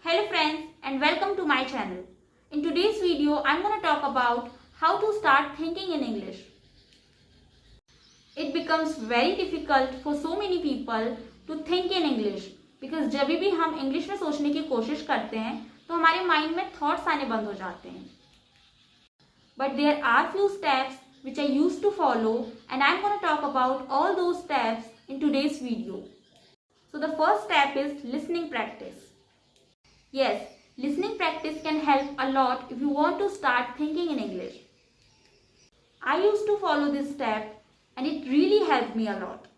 Hello friends and welcome to my channel. In today's video, I'm going to talk about how to start thinking in English. It becomes very difficult for so many people to think in English because जब भी हम English में सोचने की कोशिश करते हैं तो हमारे माइंड में थॉट्स आने बंद हो जाते हैं. But there are few steps which I used to follow and I'm going to talk about all those steps in today's video. So the first step is listening practice. Yes, listening practice can help a lot if you want to start thinking in English. I used to follow this step and it really helped me a lot.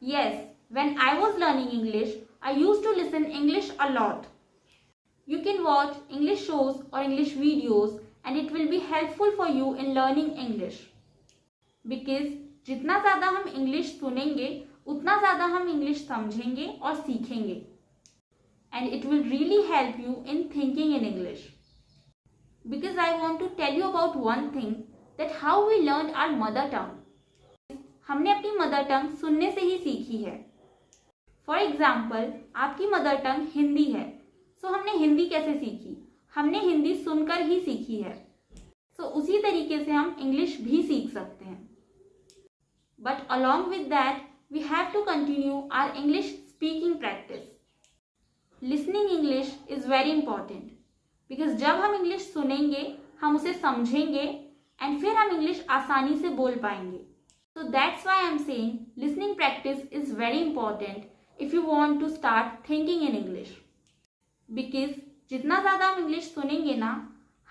Yes, when I was learning English, I used to listen English a lot. You can watch English shows or English videos and it will be helpful for you in learning English. Because जितना ज़्यादा हम English सुनेंगे उतना ज़्यादा हम English समझेंगे और सीखेंगे. And it will really help you in thinking in English. Because I want to tell you about one thing, that how we learned our mother tongue. हमने अपनी मदर टंग सुनने से ही सीखी है. फॉर एग्जाम्पल, आपकी मदर टंग हिंदी है, सो हमने हिंदी कैसे सीखी? हमने हिंदी सुनकर ही सीखी है. सो उसी तरीके से हम इंग्लिश भी सीख सकते हैं. But along with that we have to continue our English speaking practice. Listening English is very important because जब हम इंग्लिश सुनेंगे हम उसे समझेंगे एंड फिर हम इंग्लिश आसानी से बोल पाएंगे. So that's why I am saying listening practice is very important if you want to start thinking in English. Because जितना ज़्यादा हम इंग्लिश सुनेंगे ना,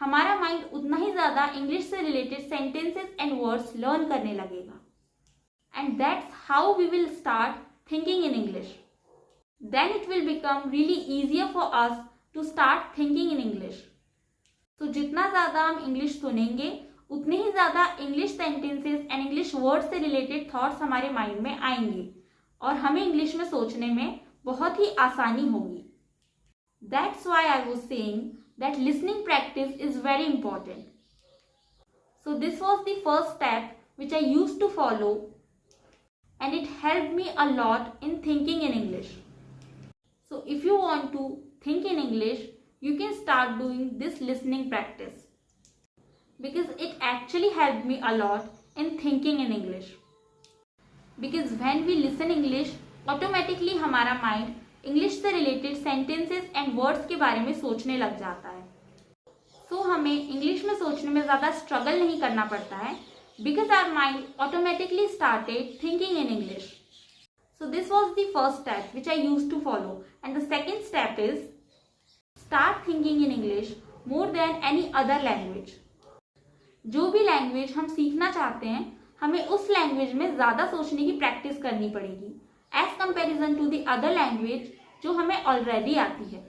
हमारा माइंड उतना ही ज़्यादा इंग्लिश से related sentences and words learn करने लगेगा. And that's how we will start thinking in English. Then it will become really easier for us to start thinking in English. तो जितना ज़्यादा हम इंग्लिश सुनेंगे उतने ही ज़्यादा English sentences and English word से रिलेटेड थॉट्स हमारे माइंड में आएंगे और हमें इंग्लिश में सोचने में बहुत ही आसानी होगी. That's why I was saying that listening practice is very important. So this was the first step which I used to follow and it helped me a lot in thinking in English. So if you want to think in English, you can start doing this listening practice because it actually helped me a lot in thinking in English. Because when we listen English, automatically हमारा mind English से related sentences and words के बारे में सोचने लग जाता है. So हमें English में सोचने में ज़्यादा struggle नहीं करना पड़ता है because our mind automatically started thinking in English. So this was the first step which I used to follow, and the second step is start thinking in English more than any other language. जो भी language हम सीखना चाहते हैं हमें उस language में ज़्यादा सोचने की प्रैक्टिस करनी पड़ेगी as comparison to the other language जो हमें ऑलरेडी आती है.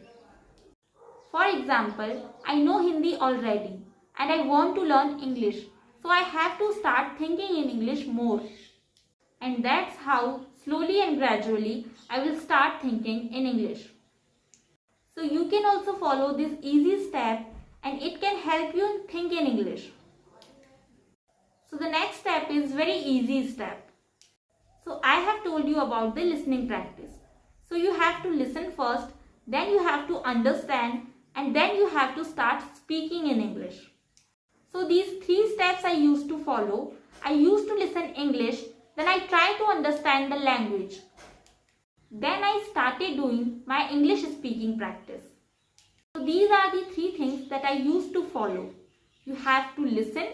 For example, I know Hindi already and I want to learn English, so I have to start thinking in English more. And that's how slowly and gradually I will start thinking in English. So you can also follow this easy step and it can help you think in English. So the next step is very easy step. So I have told you about the listening practice. So you have to listen first, then you have to understand and then you have to start speaking in English. So these three steps I used to follow. I used to listen English. Then I try to understand the language. Then I started doing my English speaking practice. So these are the three things that I used to follow. You have to listen,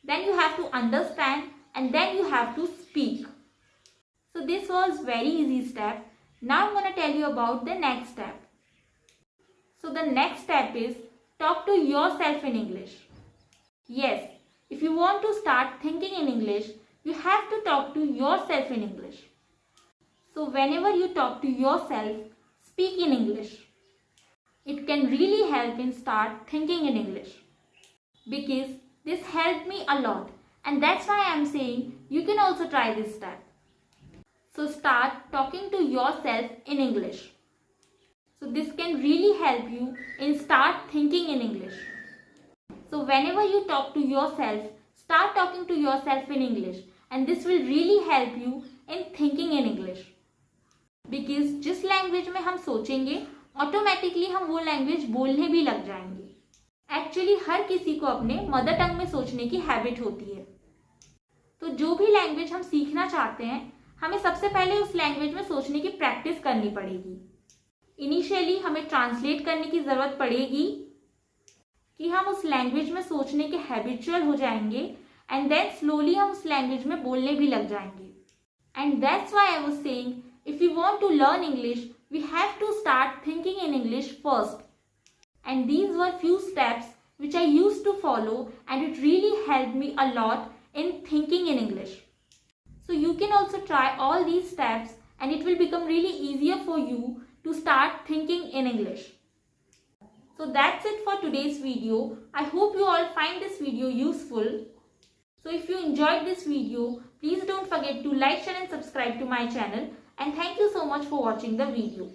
then you have to understand, and then you have to speak. So this was very easy step. Now I'm going to tell you about the next step. So the next step is talk to yourself in English. Yes, if you want to start thinking in English, you have to talk to yourself in English. So whenever you talk to yourself, speak in English. It can really help in start thinking in English. Because this helped me a lot and that's why I am saying you can also try this step. So start talking to yourself in English. So this can really help you in start thinking in English. So whenever you talk to yourself, start talking to yourself in English. And this will really help you in thinking in English. Because जिस language में हम सोचेंगे automatically हम वो language बोलने भी लग जाएंगे। एक्चुअली हर किसी को अपने मदर टंग में सोचने की हैबिट होती है। तो जो भी लैंग्वेज हम सीखना चाहते हैं, हमें सबसे पहले उस लैंग्वेज में सोचने की प्रैक्टिस करनी पड़ेगी। इनिशियली हमें ट्रांसलेट करने की ज़रूरत पड़ेगी कि हम उस लैंग्वेज में सोचने के हैबिचुअल हो जाएंगे, एंड देन स्लोली हम उस लैंग्वेज में बोलने भी लग जाएंगे। And that's why I was saying, if you want to learn English, we have to start thinking in English first. And these were few steps which I used to follow, and it really helped me a lot in thinking in English. So you can also try all these steps and it will become really easier for you to start thinking in English. So that's it for today's video. I hope you all find this video useful. So if you enjoyed this video, please don't forget to like, share and subscribe to my channel, and thank you so much for watching the video.